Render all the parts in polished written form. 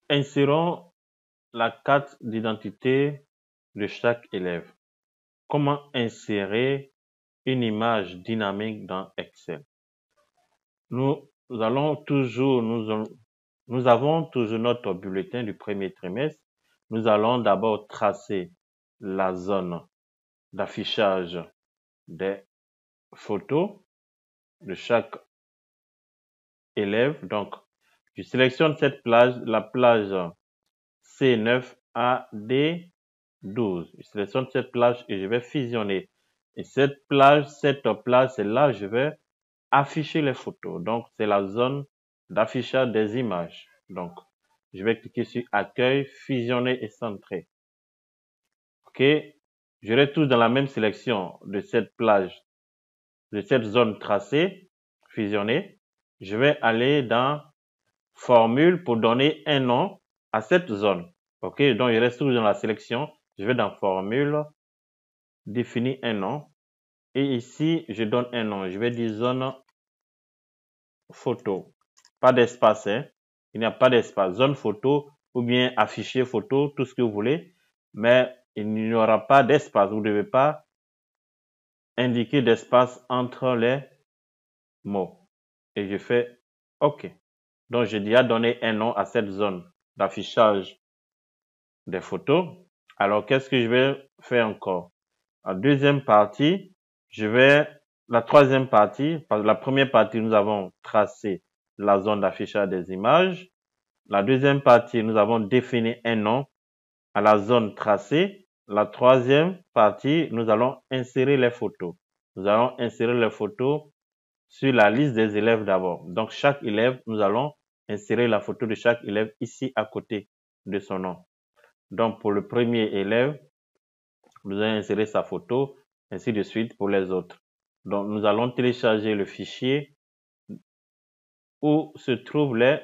Insérons la carte d'identité de chaque élève. Comment insérer une image dynamique dans Excel? Nous avons toujours notre bulletin du premier trimestre. Nous allons d'abord tracer la zone d'affichage des photos de chaque élève. Donc, je sélectionne cette plage, la plage C9 à D12. Je sélectionne cette plage et je vais fusionner. Et cette plage, c'est là je vais afficher les photos. Donc, c'est la zone d'affichage des images. Donc, je vais cliquer sur Accueil, fusionner et centrer. OK. Je retourne dans la même sélection de cette plage, de cette zone tracée, fusionnée. Je vais aller dans Formule pour donner un nom à cette zone. OK. Donc, je reste toujours dans la sélection. Je vais dans Formule, définir un nom. Et ici, je donne un nom. Je vais dire zone photo. Pas d'espace, hein. Il n'y a pas d'espace. Zone photo ou bien afficher photo, tout ce que vous voulez. Mais il n'y aura pas d'espace. Vous ne devez pas indiquer d'espace entre les mots. Et je fais OK. Donc, j'ai déjà donné un nom à cette zone d'affichage des photos. Alors, qu'est-ce que je vais faire encore? La deuxième partie, la troisième partie, la première partie, nous avons tracé la zone d'affichage des images. La deuxième partie, nous avons défini un nom à la zone tracée. La troisième partie, nous allons insérer les photos. Nous allons insérer les photos sur la liste des élèves d'abord. Donc, chaque élève, nous allons insérer la photo de chaque élève ici à côté de son nom. Donc, pour le premier élève, nous allons insérer sa photo, ainsi de suite pour les autres. Donc, nous allons télécharger le fichier où se trouvent les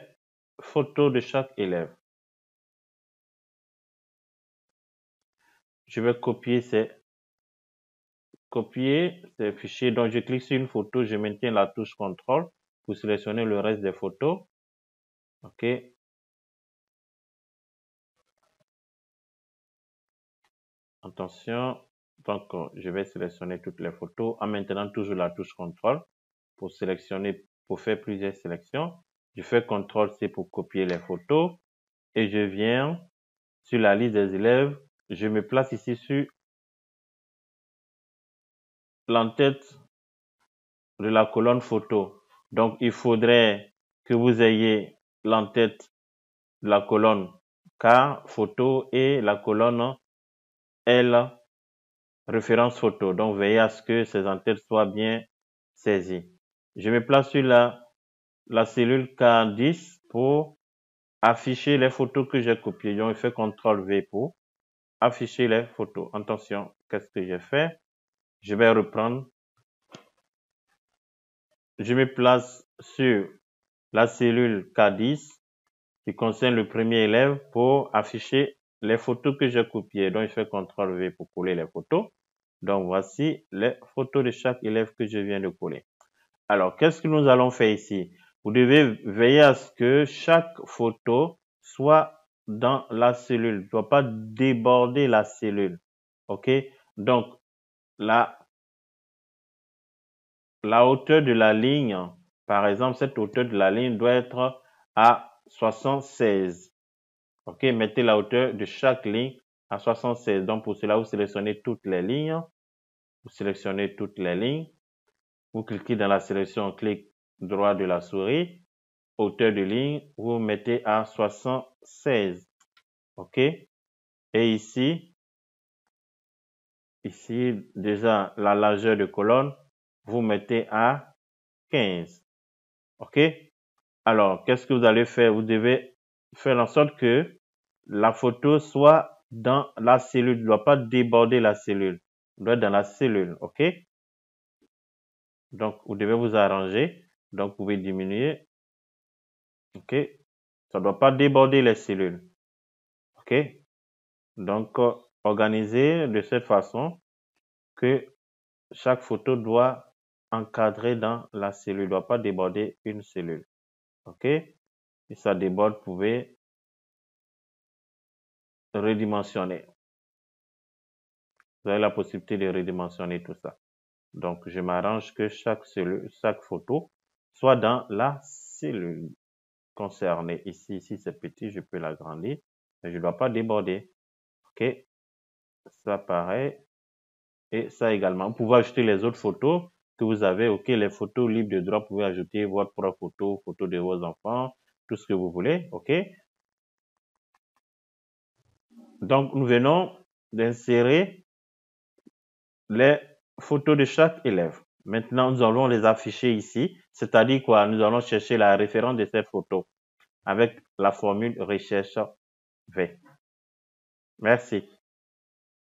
photos de chaque élève. Je vais copier ces fichiers. Donc, je clique sur une photo, je maintiens la touche CTRL pour sélectionner le reste des photos. OK. Attention. Donc, je vais sélectionner toutes les photos en maintenant toujours la touche CTRL pour sélectionner, pour faire plusieurs sélections. Je fais CTRL-C pour copier les photos et je viens sur la liste des élèves. Je me place ici sur l'entête de la colonne photo. Donc, il faudrait que vous ayez l'entête de la colonne K, photo, et la colonne L, référence photo. Donc, veillez à ce que ces entêtes soient bien saisies. Je me place sur la cellule K10 pour afficher les photos que j'ai copiées. Donc, je fais CTRL-V pour afficher les photos. Attention, qu'est-ce que j'ai fait? Je vais reprendre. Je me place sur la cellule K10 qui concerne le premier élève pour afficher les photos que j'ai copiées. Donc, je fais CTRL-V pour coller les photos. Donc, voici les photos de chaque élève que je viens de coller. Alors, qu'est-ce que nous allons faire ici? Vous devez veiller à ce que chaque photo soit dans la cellule, ne doit pas déborder la cellule. OK? Donc, la hauteur de la ligne, par exemple, cette hauteur de la ligne doit être à 76. OK? Mettez la hauteur de chaque ligne à 76. Donc, pour cela, vous sélectionnez toutes les lignes. Vous sélectionnez toutes les lignes. Vous cliquez dans la sélection, clic droit de la souris. Hauteur de ligne, vous mettez à 76. OK? Et ici, déjà, la largeur de colonne, vous mettez à 15. OK? Alors, qu'est-ce que vous allez faire? Vous devez faire en sorte que la photo soit dans la cellule. Il ne doit pas déborder la cellule. Il doit être dans la cellule. OK? Donc, vous devez vous arranger. Donc, vous pouvez diminuer. OK? Ça ne doit pas déborder les cellules. OK? Donc, organisez de cette façon que chaque photo doit encadrer dans la cellule. Ne doit pas déborder une cellule. OK? Si ça déborde, vous pouvez redimensionner. Vous avez la possibilité de redimensionner tout ça. Donc, je m'arrange que chaque photo soit dans la cellule concernée. Ici c'est petit, je peux l'agrandir, mais je ne dois pas déborder. OK? Ça pareil. Et ça également. Vous pouvez ajouter les autres photos que vous avez. OK, les photos libres de droit, vous pouvez ajouter votre propre photo, photo de vos enfants, tout ce que vous voulez. OK? Donc, nous venons d'insérer les photos de chaque élève. Maintenant, nous allons les afficher ici, c'est-à-dire quoi? Nous allons chercher la référence de ces photos avec la formule recherche V. Merci.